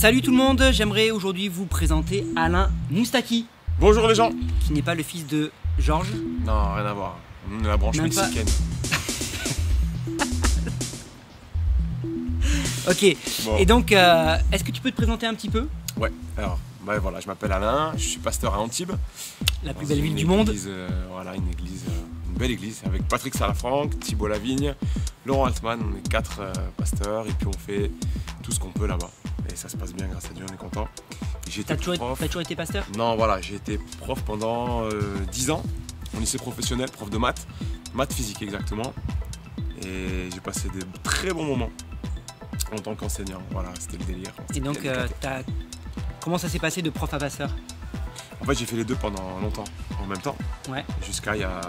Salut tout le monde, j'aimerais aujourd'hui vous présenter Alain Moustaki. Bonjour les gens. Qui n'est pas le fils de Georges. Non, rien à voir. Nous, la branche mexicaine. Ok, bon. Et donc, est-ce que tu peux te présenter un petit peu? Ouais, alors, voilà, je m'appelle Alain, je suis pasteur à Antibes. La plus belle ville du monde. Voilà, une belle église avec Patrick Salafranc, Thibault Lavigne, Laurent Altman. On est 4 pasteurs et puis on fait tout ce qu'on peut là-bas. Et ça se passe bien, grâce à Dieu, on est content. T'as toujours été pasteur? Non, voilà, j'ai été prof pendant 10 ans, en lycée professionnel, prof de maths physique exactement. Et j'ai passé de très bons moments en tant qu'enseignant. Voilà, c'était le délire. Et donc, comment ça s'est passé de prof à pasteur? En fait, j'ai fait les deux pendant longtemps, en même temps, ouais. Jusqu'à il y a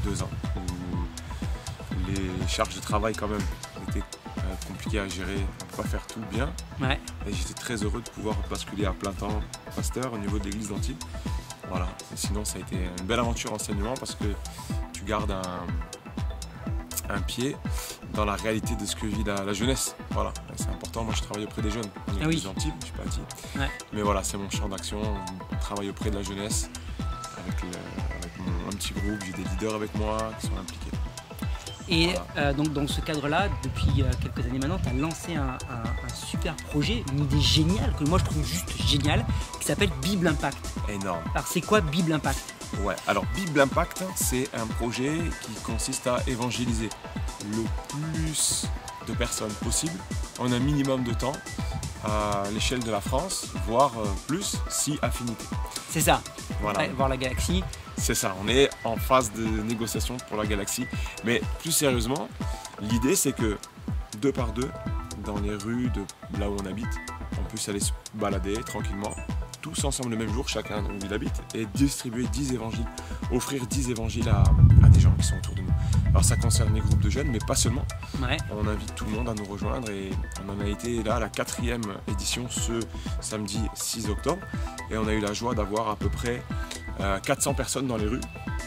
2 ans, où les charges de travail quand même étaient compliquées à gérer, on ne peut pas faire tout bien. Ouais. Et j'étais très heureux de pouvoir basculer à plein temps pasteur au niveau de l'église d'Antibes. Voilà. Et sinon, ça a été une belle aventure enseignement parce que tu gardes un pied dans la réalité de ce que vit la jeunesse. Voilà, c'est important. Moi, je travaille auprès des jeunes. En église d'Antibes, je suis pas dit. Ouais. Mais voilà, c'est mon champ d'action. On travaille auprès de la jeunesse avec un petit groupe. J'ai des leaders avec moi qui sont impliqués. Et voilà. Donc dans ce cadre-là, depuis quelques années maintenant, tu as lancé un super projet, une idée géniale, que moi je trouve juste géniale, qui s'appelle Bible Impact. Énorme. Alors c'est quoi Bible Impact? Ouais, alors Bible Impact, c'est un projet qui consiste à évangéliser le plus de personnes possible en un minimum de temps à l'échelle de la France, voire plus si affinité. C'est ça, voilà. Voir la galaxie. C'est ça, on est en phase de négociation pour la galaxie. Mais plus sérieusement, l'idée c'est que 2 par 2, dans les rues de là où on habite, on puisse aller se balader tranquillement, tous ensemble le même jour, chacun où il habite, et distribuer 10 évangiles, offrir 10 évangiles à des gens qui sont autour de nous. Alors ça concerne les groupes de jeunes, mais pas seulement. Ouais. On invite tout le monde à nous rejoindre et on en a été là à la 4e édition ce samedi 6 octobre. Et on a eu la joie d'avoir à peu près 400 personnes dans les rues,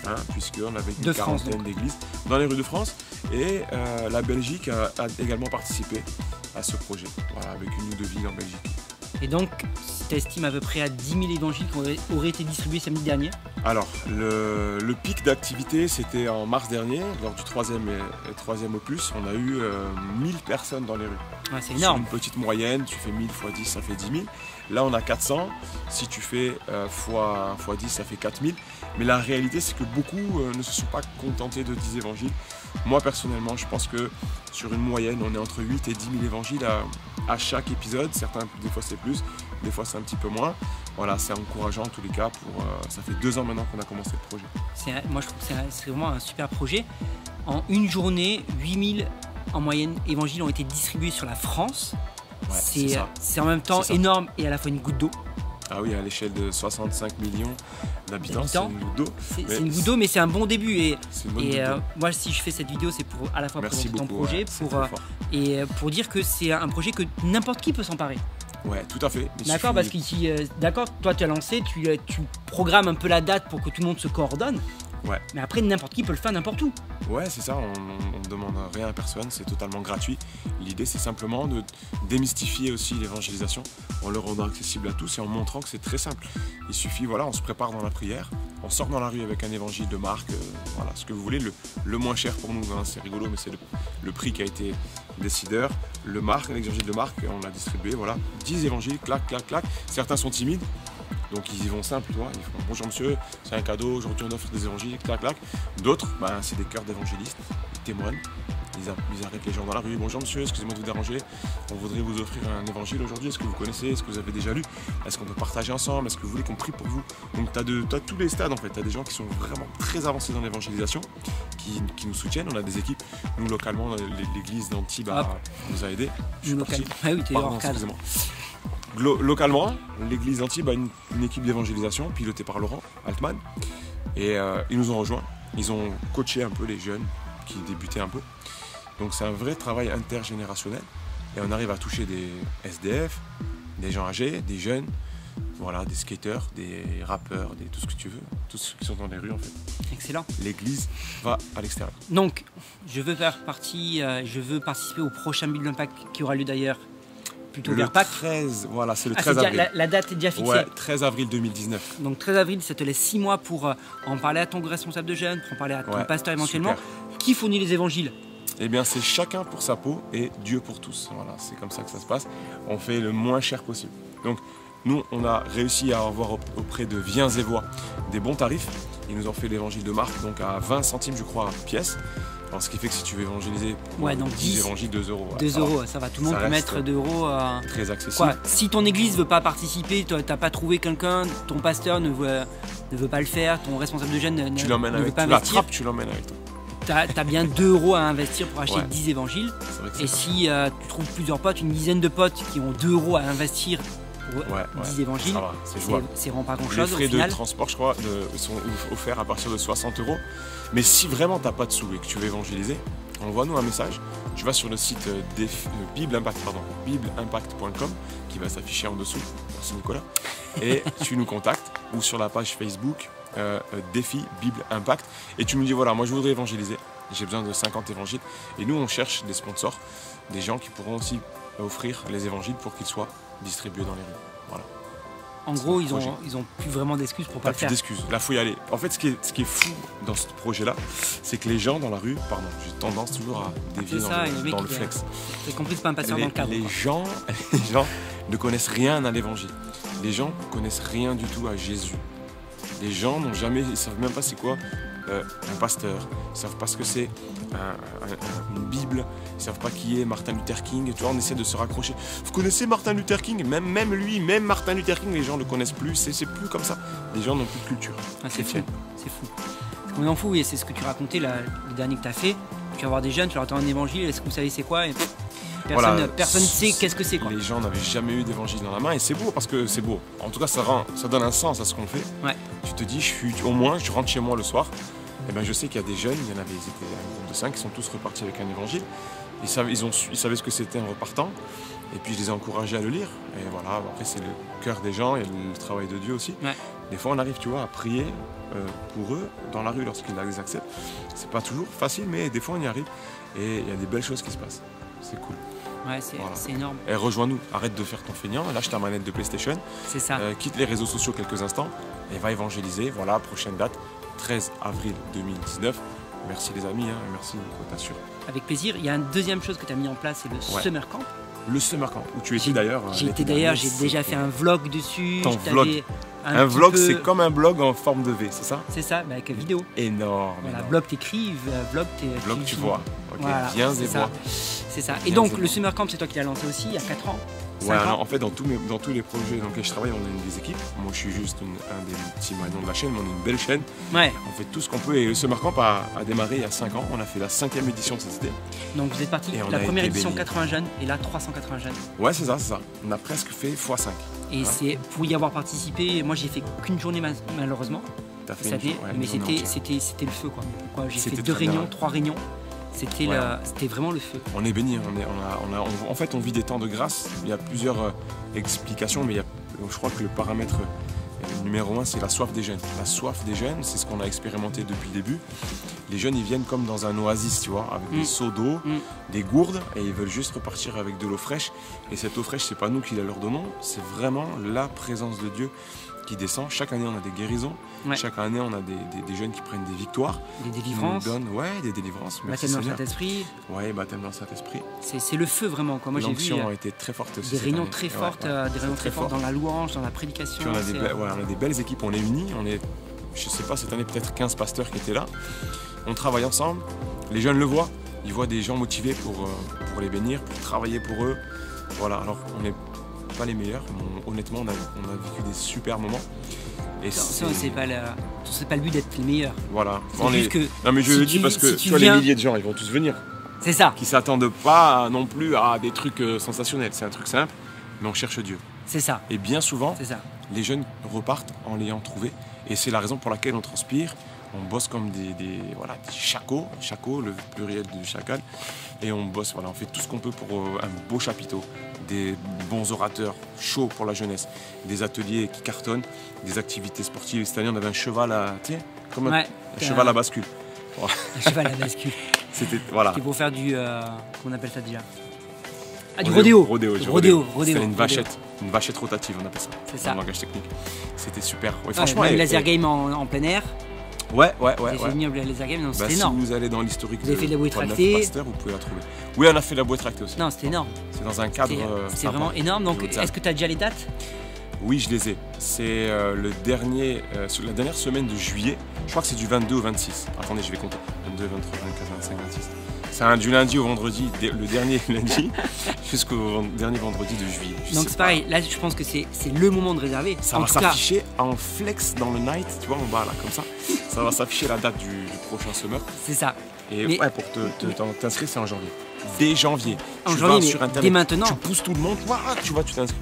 hein, puisqu'on avait une quarantaine d'églises dans les rues de France. Et la Belgique a également participé à ce projet, voilà, avec une ou 2 villes en Belgique. Et donc, tu estimes à peu près à 10 000 évangiles qui auraient été distribués samedi dernier? Alors, le pic d'activité, c'était en mars dernier, lors du 3e opus. On a eu 1000 personnes dans les rues. Ouais, c'est énorme. Sur une petite moyenne, tu fais 1000 x 10, ça fait 10 000. Là, on a 400. Si tu fais x 10, ça fait 4000. Mais la réalité, c'est que beaucoup ne se sont pas contentés de 10 évangiles. Moi, personnellement, je pense que sur une moyenne, on est entre 8 et 10 000 évangiles à chaque épisode. Certains, des fois, c'est plus, des fois, c'est un petit peu moins. Voilà, c'est encourageant en tous les cas. Ça fait 2 ans maintenant qu'on a commencé le projet. Moi, je trouve que c'est vraiment un super projet. En une journée, 8000 en moyenne évangiles ont été distribués sur la France. Ouais, c'est en même temps énorme et à la fois une goutte d'eau. Ah oui, à l'échelle de 65 millions d'habitants, c'est une goutte d'eau. C'est une goutte d'eau, mais c'est un bon début. Et moi, si je fais cette vidéo, c'est pour à la fois présenter ton projet, pour dire que c'est un projet que n'importe qui peut s'emparer. Ouais, tout à fait. D'accord, parce qu'ici, toi tu as lancé, tu programmes un peu la date pour que tout le monde se coordonne. Ouais. Mais après, n'importe qui peut le faire n'importe où. Ouais, c'est ça, on ne demande rien à personne, c'est totalement gratuit. L'idée, c'est simplement de démystifier aussi l'évangélisation en le rendant accessible à tous et en montrant que c'est très simple. Il suffit, voilà, on se prépare dans la prière, on sort dans la rue avec un évangile de Marc, voilà, ce que vous voulez, le moins cher pour nous, hein, c'est rigolo, mais c'est le prix qui a été décideur. L'évangile de Marc, on l'a distribué, voilà, 10 évangiles, clac, clac, clac. Certains sont timides. Donc ils y vont simple, tu vois, ils font bonjour monsieur, c'est un cadeau, aujourd'hui on offre des évangiles, clac clac. D'autres, c'est des cœurs d'évangélistes, ils témoignent, ils arrêtent les gens dans la rue, bonjour monsieur, excusez-moi de vous déranger, on voudrait vous offrir un évangile aujourd'hui, est-ce que vous connaissez, est-ce que vous avez déjà lu, est-ce qu'on peut partager ensemble, est-ce que vous voulez qu'on prie pour vous? Donc tu as tous les stades en fait, tu as des gens qui sont vraiment très avancés dans l'évangélisation, qui nous soutiennent, on a des équipes, nous localement, l'église d'Antibes nous a aidés. Excusez-moi. Localement, l'église d'Antibes a une équipe d'évangélisation pilotée par Laurent Altman et ils nous ont rejoints. Ils ont coaché un peu les jeunes qui débutaient un peu. Donc c'est un vrai travail intergénérationnel et on arrive à toucher des SDF, des gens âgés, des jeunes, voilà, des skateurs, des rappeurs, tout ce que tu veux, tous ceux qui sont dans les rues en fait. Excellent. L'église va à l'extérieur. Donc, je veux participer au prochain Bible Impact qui aura lieu d'ailleurs plutôt vers Pâques. 13, voilà, c'est le 13 avril. La date est déjà fixée. Ouais, 13 avril 2019. Donc 13 avril, ça te laisse 6 mois pour en parler à ton responsable de jeunes, pour en parler à ton pasteur éventuellement. Super. Qui fournit les évangiles? Eh bien, c'est chacun pour sa peau et Dieu pour tous. Voilà, c'est comme ça que ça se passe. On fait le moins cher possible. Donc, nous, on a réussi à avoir auprès de Viens et Voix des bons tarifs. Ils nous ont fait l'évangile de Marc, donc à 20 centimes, je crois, pièce. Alors, ce qui fait que si tu veux évangéliser, donc 10 évangiles, 2 euros. 2 euros, ça va. Tout le monde peut mettre 2 euros. Très accessible. Si ton église ne veut pas participer, tu n'as pas trouvé quelqu'un, ton pasteur ne veut pas le faire, ton responsable de jeunes ne veut pas investir. Tu l'attrapes, tu l'emmènes avec toi. Tu as bien 2 euros à investir pour acheter 10 évangiles. Et si tu trouves plusieurs potes, une dizaine de potes qui ont 2 euros à investir pour 10 évangiles, c'est vraiment pas grand-chose. Les frais de transport, je crois, sont offerts à partir de 60 euros. Mais si vraiment tu n'as pas de sous et que tu veux évangéliser, envoie-nous un message. Tu vas sur le site bibleimpact.com qui va s'afficher en dessous. Merci Nicolas. Et tu nous contactes ou sur la page Facebook Défi Bible Impact. Et tu me dis voilà, moi je voudrais évangéliser. J'ai besoin de 50 évangiles. Et nous, on cherche des sponsors, des gens qui pourront aussi offrir les évangiles pour qu'ils soient distribués dans les rues. Voilà. En gros, ils ont plus vraiment d'excuses pour pas le faire. Plus d'excuses. Là, faut y aller. En fait, ce qui est fou dans ce projet-là, c'est que les gens dans la rue, j'ai tendance toujours à dévier dans le flex. J'ai compris, c'est pas un pasteur dans le cadre. Les gens ne connaissent rien à l'évangile. Les gens connaissent rien du tout à Jésus. Les gens n'ont jamais, ils savent même pas c'est quoi un pasteur. Ils savent pas ce que c'est une Bible. Ils savent pas qui est Martin Luther King. Tu vois, on essaie de se raccrocher. Vous connaissez Martin Luther King? Même Martin Luther King, les gens le connaissent plus. C'est plus comme ça. Les gens n'ont plus de culture. C'est fou. C'est fou. Ce qu'on en fout, et c'est ce que tu racontais le dernier que tu as fait. Tu vas voir des jeunes, tu leur donnes un évangile. Est-ce que vous savez c'est quoi? Personne ne sait qu'est-ce que c'est. Les gens n'avaient jamais eu d'évangile dans la main et c'est beau parce que c'est beau. En tout cas, ça donne un sens à ce qu'on fait. Ouais. Tu te dis, je rentre chez moi le soir, et ben je sais qu'il y a des jeunes, ils étaient un groupe de 5, qui sont tous repartis avec un évangile. Ils savaient ce que c'était en repartant, et puis je les ai encouragés à le lire. Et voilà, après c'est le cœur des gens et le travail de Dieu aussi. Ouais. Des fois, on arrive, tu vois, à prier pour eux dans la rue lorsqu'ils les acceptent. C'est pas toujours facile, mais des fois on y arrive et il y a des belles choses qui se passent. C'est cool. Ouais, c'est énorme. Et rejoins-nous, arrête de faire ton feignant, lâche ta manette de PlayStation. C'est ça. Quitte les réseaux sociaux quelques instants et va évangéliser. Voilà, prochaine date, 13 avril 2019. Merci les amis, merci Nico, t'assures. Avec plaisir. Il y a une deuxième chose que tu as mis en place, c'est le Summer Camp. Le Summer Camp, où tu étais d'ailleurs. J'y étais d'ailleurs, j'ai déjà fait un vlog dessus. Ton vlog. Un vlog, c'est comme un blog en forme de V, c'est ça? C'est ça, mais avec une vidéo. Énorme. Voilà, blog t'écris, vlog tu vois. Ok, voilà, viens et vois. C'est ça. Et donc, le Summer Camp, c'est toi qui l'as lancé aussi il y a 4 ans. Ouais, alors, en fait, dans tous les projets dans lesquels je travaille, on a des équipes. Moi, je suis juste un des petits maillons de la chaîne, mais on est une belle chaîne. Ouais. On fait tout ce qu'on peut. Et le Summer Camp a démarré il y a 5 ans. On a fait la 5e édition de cette idée. Donc, vous êtes parti la première édition, 80 jeunes, et là, 380 jeunes. Ouais, c'est ça. On a presque fait x5. Et c'est pour y avoir participé, moi, j'ai fait qu'une journée malheureusement. T'as fait mais c'était le feu, quoi. J'ai fait 2 réunions, 3 réunions. C'était vraiment le feu. On est bénis. En fait, on vit des temps de grâce. Il y a plusieurs explications, mais je crois que le paramètre numéro 1, c'est la soif des jeunes. La soif des jeunes, c'est ce qu'on a expérimenté depuis le début. Les jeunes, ils viennent comme dans un oasis, tu vois, avec des seaux d'eau, des gourdes, et ils veulent juste repartir avec de l'eau fraîche. Et cette eau fraîche, c'est pas nous qui la leur donnons, c'est vraiment la présence de Dieu qui descend. Chaque année, on a des guérisons. Ouais. Chaque année, on a des jeunes qui prennent des victoires. Des délivrances. Des délivrances. Baptême dans le Saint-Esprit. Ouais, baptême dans le Saint-Esprit. C'est le feu vraiment, quoi. Moi, j'ai vu. L'onction a été très forte aussi. Des réunions très fortes, dans la louange, dans la prédication. On a des belles équipes, on est unis. Je sais pas, cette année, peut-être 15 pasteurs qui étaient là. On travaille ensemble. Les jeunes le voient. Ils voient des gens motivés pour les bénir, pour travailler pour eux. Voilà, alors on n'est pas les meilleurs. Honnêtement, on a vécu des super moments. Et c'est pas le but d'être les meilleurs. Voilà. Que non mais je le dis parce que tu vois les milliers de gens, ils vont tous venir. C'est ça. Qui s'attendent pas non plus à des trucs sensationnels. C'est un truc simple, mais on cherche Dieu. C'est ça. Et bien souvent, les jeunes repartent en l'ayant trouvé. Et c'est la raison pour laquelle on transpire. On bosse comme des chacos, le pluriel du chacal. Et on bosse, on fait tout ce qu'on peut pour un beau chapiteau. Des bons orateurs chauds pour la jeunesse, des ateliers qui cartonnent, des activités sportives. Cette année, on avait un cheval un cheval à bascule. Un cheval à bascule. C'était pour faire du... comment on appelle ça déjà? Ah, du rodéo. Rodéo. C'était une vachette rotative, on appelle ça. C'est ça. Dans le langage technique. C'était super. Ouais, franchement, même laser game en plein air. Ouais. J'ai fait venir le laser game, c'était énorme. Si vous allez dans l'historique vous avez fait de la bouée tractée, vous pouvez la trouver. Oui, on a fait de la bouée tractée aussi. Non, c'était énorme. C'est dans un cadre. C'est vraiment énorme. Donc, est-ce que tu as déjà les dates? Oui, je les ai. C'est la dernière semaine de juillet. Je crois que c'est du 22 au 26. Attendez, je vais compter. 22, 23, 24, 25, 26. C'est du lundi au vendredi, le dernier lundi, jusqu'au dernier vendredi de juillet. Donc c'est pareil, là je pense que c'est le moment de réserver. Ça va s'afficher en flex dans le night, tu vois en bas là, comme ça. Ça va s'afficher la date du prochain summer. C'est ça. Et ouais, pour t'inscrire, c'est en janvier. Dès janvier. En janvier, sur Internet, dès maintenant. Tu pousses tout le monde, tu t'inscris.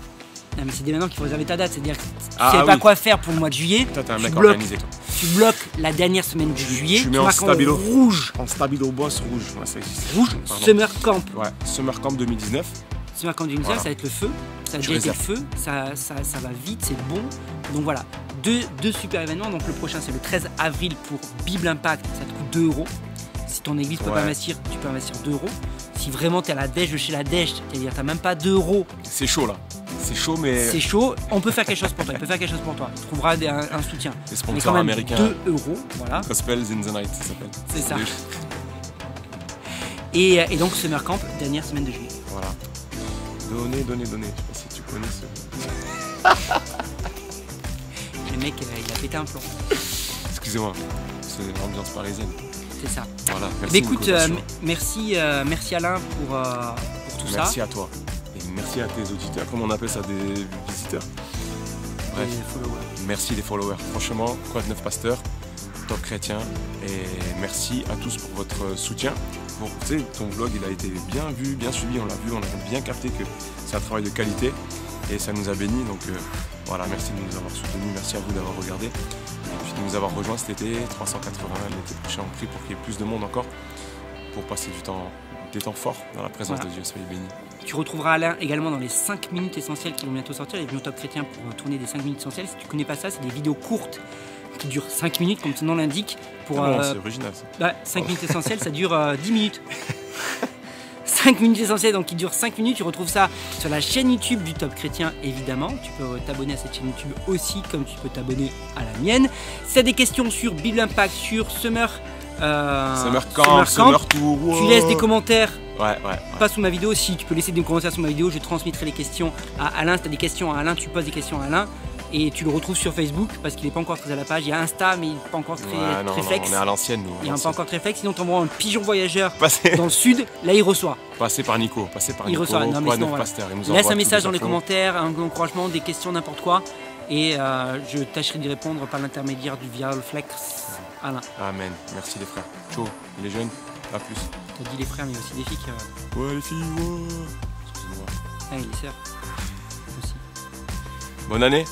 Non mais c'est dès maintenant qu'il faut réserver ta date, c'est-à-dire que tu sais pas quoi faire pour le mois de juillet. Toi t'es un mec organisé toi. Tu bloques la dernière semaine de juillet, tu mets en stabilo rouge. En stabilo boss rouge, ouais, ça existe. Rouge, Summer Camp. Ouais, Summer Camp 2019. Summer Camp 2019, ça va être le feu. Ça a déjà été le feu, ça va vite, c'est bon. Donc voilà, deux super événements. Donc le prochain c'est le 13 avril pour Bible Impact, ça te coûte 2 €. Si ton église peut pas investir, tu peux investir 2 €. Si vraiment t'es à la dèche de chez la dèche, c'est-à-dire t'as même pas 2 €. C'est chaud là. C'est chaud, mais. C'est chaud, on peut faire quelque chose pour toi. Il peut faire quelque chose pour toi. Tu trouveras un soutien. Les sponsors américains. 2 €. Voilà. Gospels in the Night, ça s'appelle. C'est ça. Et donc, Summer Camp, dernière semaine de juillet. Voilà. Donnez. Je sais pas si tu connais ce. Le mec, il a pété un plomb. Excusez-moi, c'est l'ambiance parisienne. C'est ça. Voilà. Merci. Écoute, merci Alain pour tout ça. Merci à toi. Merci à tes auditeurs, comme on appelle ça, des visiteurs. Bref, merci les followers. Franchement, Quoi de Neuf Pasteur, Top Chrétien, et merci à tous pour votre soutien. Bon, tu sais, ton vlog il a été bien vu, bien suivi, on l'a vu, on a bien capté que c'est un travail de qualité et ça nous a bénis. Donc voilà, merci de nous avoir soutenus, merci à vous d'avoir regardé et puis de nous avoir rejoints cet été. 380 l'été prochain, on prie pour qu'il y ait plus de monde encore pour passer des temps forts dans la présence de Dieu. Soyez bénis. Tu retrouveras Alain également dans les 5 minutes essentielles qui vont bientôt sortir. Il est venu au Top Chrétien pour tourner des 5 minutes essentielles. Si tu ne connais pas ça, c'est des vidéos courtes qui durent 5 minutes, comme son nom l'indique. C'est original ça. 5 minutes essentielles, ça dure 10 minutes. 5 minutes essentielles, donc qui durent 5 minutes. Tu retrouves ça sur la chaîne YouTube du Top Chrétien, évidemment. Tu peux t'abonner à cette chaîne YouTube aussi, comme tu peux t'abonner à la mienne. Si tu as des questions sur Bible Impact, sur Summer Camp, Summer Tour, tu laisses des commentaires. Ouais. Pas sous ma vidéo, si tu peux laisser des commentaires sous ma vidéo, je transmettrai les questions à Alain. Si tu as des questions à Alain, tu poses des questions à Alain. Et tu le retrouves sur Facebook parce qu'il n'est pas encore très à la page. Il y a Insta, mais il n'est pas encore très flex. On est à l'ancienne, nous. Il n'est pas encore très flex. Sinon, tu envoies un pigeon voyageur dans le sud. Là, il reçoit. Passez par Nico. Il reçoit. Non, mais sinon, voilà. Laisse un message dans les commentaires, un encouragement, des questions, n'importe quoi. Et je tâcherai d'y répondre par l'intermédiaire du Viral Flex. Alain. Amen. Merci les frères. Ciao. Les jeunes, à plus. T'as dit les frères, mais aussi les filles. Ouais, les filles, ouais. Excuse-moi. Ah, et les sœurs. Aussi. Bonne année.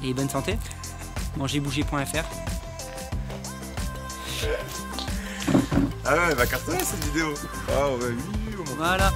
Et bonne santé. Mangerbouger.fr. Ah ouais, elle va cartonner cette vidéo. Ah ouais, oui. Voilà.